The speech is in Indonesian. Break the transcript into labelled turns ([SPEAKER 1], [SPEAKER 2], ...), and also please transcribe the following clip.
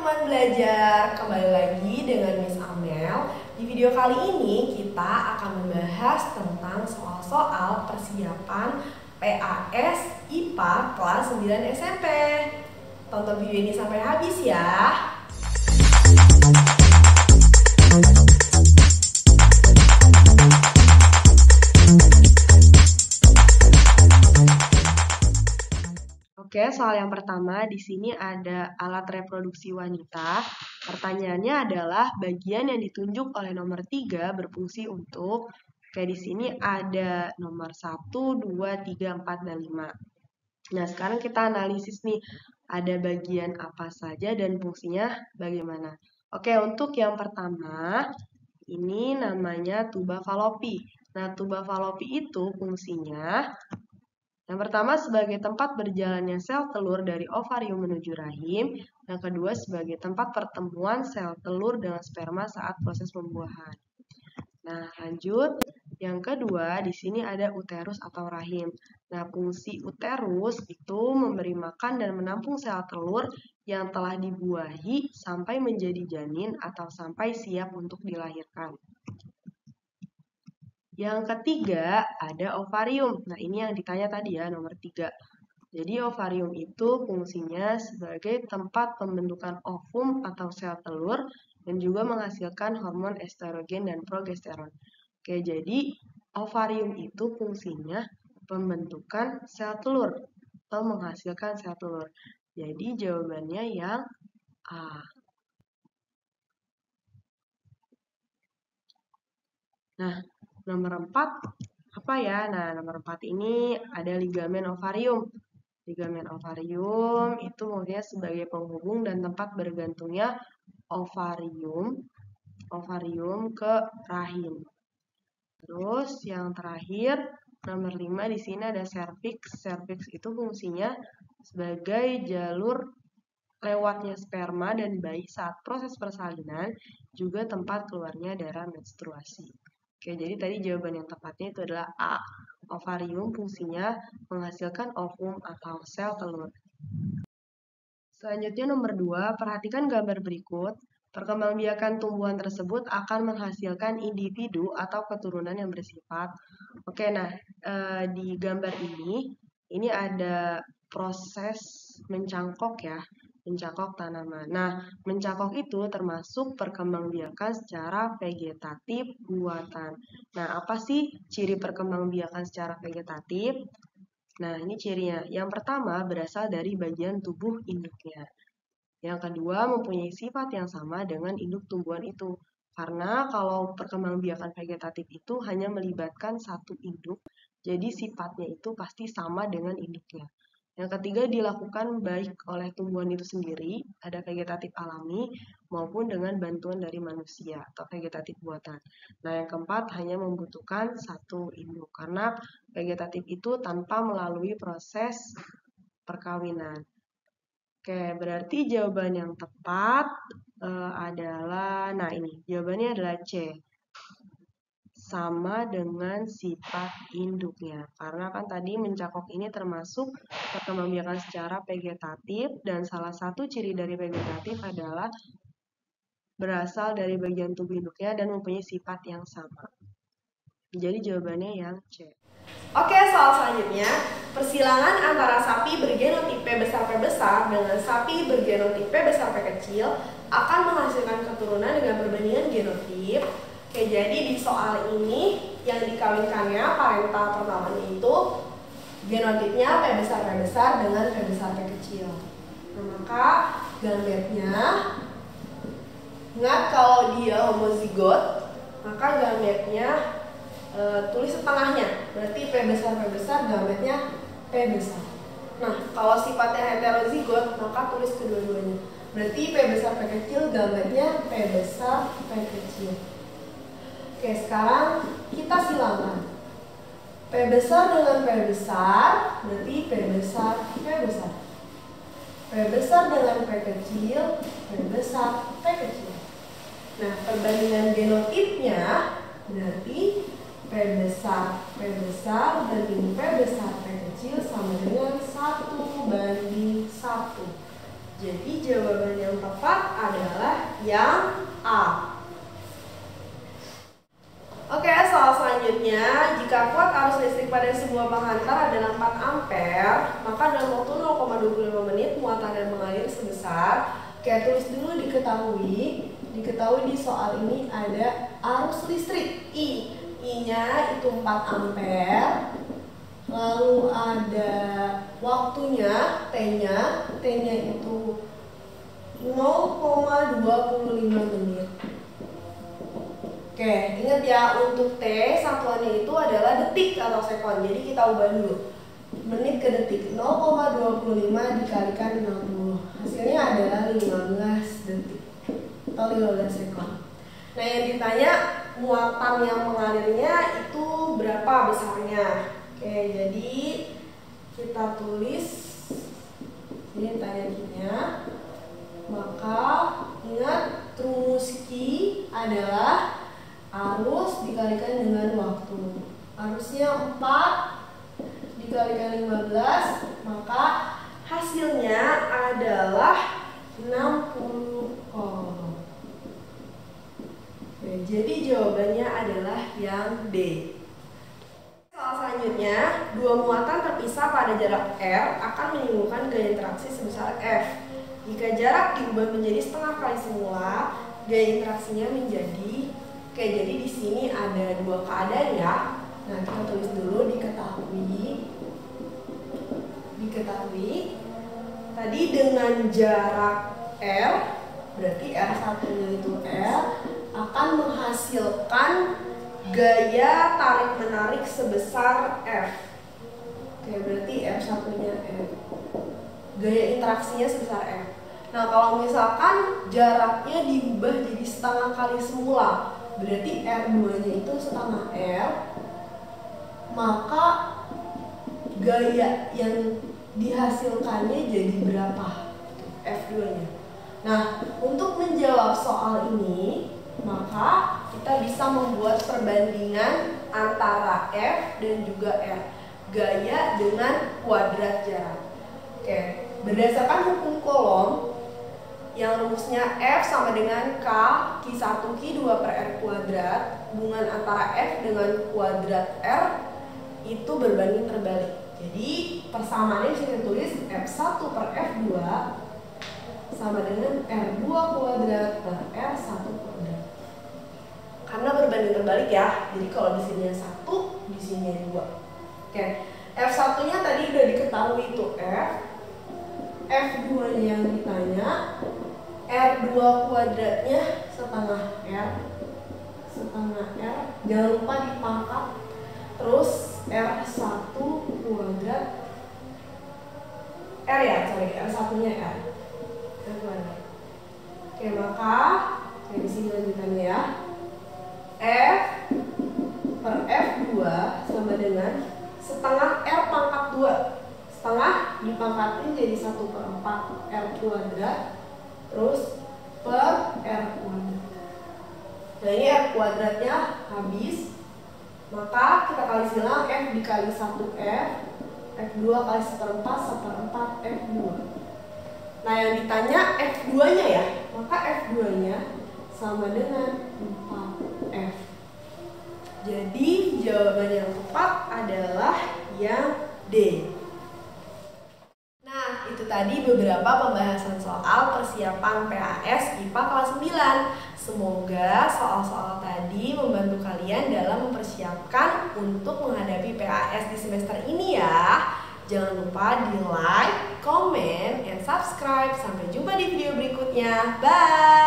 [SPEAKER 1] teman belajar, kembali lagi dengan Miss Amel. Di video kali ini kita akan membahas tentang soal-soal persiapan PAS IPA kelas 9 SMP. Tonton video ini sampai habis ya. Oke, soal yang pertama di sini ada alat reproduksi wanita. Pertanyaannya adalah bagian yang ditunjuk oleh nomor 3 berfungsi untuk. Oke, di sini ada nomor 1, 2, 3, 4, dan 5. Nah, sekarang kita analisis nih, ada bagian apa saja dan fungsinya bagaimana. Oke, untuk yang pertama, ini namanya tuba falopi. Nah, tuba falopi itu fungsinya yang pertama sebagai tempat berjalannya sel telur dari ovarium menuju rahim. Yang kedua sebagai tempat pertemuan sel telur dengan sperma saat proses pembuahan. Nah, lanjut. Yang kedua, di sini ada uterus atau rahim. Nah, fungsi uterus itu memberi makan dan menampung sel telur yang telah dibuahi sampai menjadi janin atau sampai siap untuk dilahirkan. Yang ketiga, ada ovarium. Nah, ini yang ditanya tadi ya, nomor 3. Jadi, ovarium itu fungsinya sebagai tempat pembentukan ovum atau sel telur dan juga menghasilkan hormon estrogen dan progesteron. Oke, jadi ovarium itu fungsinya pembentukan sel telur atau menghasilkan sel telur. Jadi, jawabannya yang A. Nah, nomor 4, apa ya? Nah, nomor 4 ini ada ligamen ovarium. Ligamen ovarium itu maksudnya sebagai penghubung dan tempat bergantungnya ovarium ke rahim. Terus yang terakhir, nomor 5 di sini ada serviks. Serviks itu fungsinya sebagai jalur lewatnya sperma dan bayi saat proses persalinan, juga tempat keluarnya darah menstruasi. Oke, jadi tadi jawaban yang tepatnya itu adalah A. Ovarium fungsinya menghasilkan ovum atau sel telur. Selanjutnya nomor 2, perhatikan gambar berikut. Perkembangbiakan tumbuhan tersebut akan menghasilkan individu atau keturunan yang bersifat. Oke, nah di gambar ini ada proses mencangkok ya. Mencangkok tanaman. Nah, mencangkok itu termasuk perkembangbiakan secara vegetatif buatan. Nah, apa sih ciri perkembangbiakan secara vegetatif? Nah, ini cirinya. Yang pertama berasal dari bagian tubuh induknya. Yang kedua mempunyai sifat yang sama dengan induk tumbuhan itu. Karena kalau perkembangbiakan vegetatif itu hanya melibatkan satu induk, jadi sifatnya itu pasti sama dengan induknya. Yang ketiga dilakukan baik oleh tumbuhan itu sendiri, ada vegetatif alami, maupun dengan bantuan dari manusia atau vegetatif buatan. Nah, yang keempat hanya membutuhkan satu induk, karena vegetatif itu tanpa melalui proses perkawinan. Oke, berarti jawaban yang tepat adalah, nah ini, jawabannya adalah C. Sama dengan sifat induknya. Karena kan tadi mencangkok ini termasuk perkembangbiakan secara vegetatif dan salah satu ciri dari vegetatif adalah berasal dari bagian tubuh induknya dan mempunyai sifat yang sama. Jadi jawabannya yang C. Oke, soal selanjutnya. Persilangan antara sapi bergenotip P besar P besar dengan sapi bergenotip P besar P kecil akan menghasilkan keturunan dengan perbandingan genotip. Oke, jadi di soal ini yang dikawinkannya parental pertamanya itu genotipnya P besar dengan P besar P kecil. Nah, maka gametnya, ingat kalau dia homozigot, maka gametnya tulis setengahnya. Berarti P besar gametnya P besar. Nah, kalau sifatnya heterozigot, maka tulis kedua-duanya. Berarti P besar P kecil gametnya P besar P kecil. Oke, sekarang kita silangkan. P besar dengan P besar, berarti P besar P besar. P besar dengan P kecil, P besar P kecil. Nah, perbandingan genotipnya berarti P besar banding P besar P kecil sama dengan 1:1. Jadi jawaban yang tepat
[SPEAKER 2] yang A. Oke, soal selanjutnya, jika kuat arus listrik pada sebuah penghantar adalah 4 ampere, maka dalam waktu 0,25 menit muatan yang mengalir sebesar, oke, tulis dulu diketahui di soal ini ada arus listrik I-nya itu 4 ampere, lalu ada waktunya T-nya itu 0,25 menit. Oke, ingat ya, untuk T satuannya itu adalah detik atau sekon. Jadi kita ubah dulu. Menit ke detik, 0,25 dikalikan 60. Hasilnya adalah 15 detik atau 15 sekon. Nah, yang ditanya muatan yang mengalirnya itu berapa besarnya. Oke, jadi kita tulis ini tanya. Maka ingat, rumus Q adalah arus dikalikan dengan waktu. Arusnya 4 dikalikan 15, maka hasilnya adalah 60 kolom. Oke, jadi jawabannya adalah yang D. Soal selanjutnya, dua muatan terpisah pada jarak R akan menimbulkan gaya interaksi sebesar F. Jika jarak diubah menjadi setengah kali semula, gaya interaksinya menjadi, oke, jadi di sini ada dua keadaan ya. Nah, kita tulis dulu diketahui. Tadi dengan jarak R, berarti R1-nya itu R, akan menghasilkan gaya tarik-menarik sebesar F. Oke, berarti R1-nya F. Gaya interaksinya sebesar F. Nah, kalau misalkan jaraknya diubah jadi setengah kali semula, berarti R2-nya itu setengah R, maka gaya yang dihasilkannya jadi berapa? F2-nya. Nah, untuk menjawab soal ini, maka kita bisa membuat perbandingan antara F dan juga R. Gaya dengan kuadrat jarak. Oke, berdasarkan hukum Coulomb, yang rumusnya F sama dengan Q1 Q2 per R kuadrat, hubungan antara F dengan kuadrat R itu berbanding terbalik. Jadi persamaannya bisa ditulis F1 per F2 sama dengan R2 kuadrat per R1 kuadrat. Karena berbanding terbalik ya, jadi kalau di sini 1, di sini 2. Oke, F1-nya tadi udah diketahui itu F. F2-nya yang ditanya, R2 kuadratnya setengah R, jangan lupa dipangkat, terus R1 kuadrat, R1-nya R kuadrat. Oke, maka di sini lanjutannya ya, F per F2 sama dengan setengah R pangkat 2. Setengah dipangkatin jadi 1/4 R kuadrat, terus per R kuadrat. Nah, ini R kuadratnya habis, maka kita kali silang F dikali 1F, F2 kali 1/4 F2. Nah, yang ditanya F2-nya ya, maka F2-nya sama dengan 4F. Jadi jawaban yang tepat adalah yang D. Nah, itu tadi beberapa pembahasan soal persiapan PAS IPA kelas 9. Semoga soal-soal tadi membantu kalian dalam mempersiapkan untuk menghadapi PAS di semester ini ya. Jangan lupa di like, comment, and subscribe. Sampai jumpa di video berikutnya. Bye!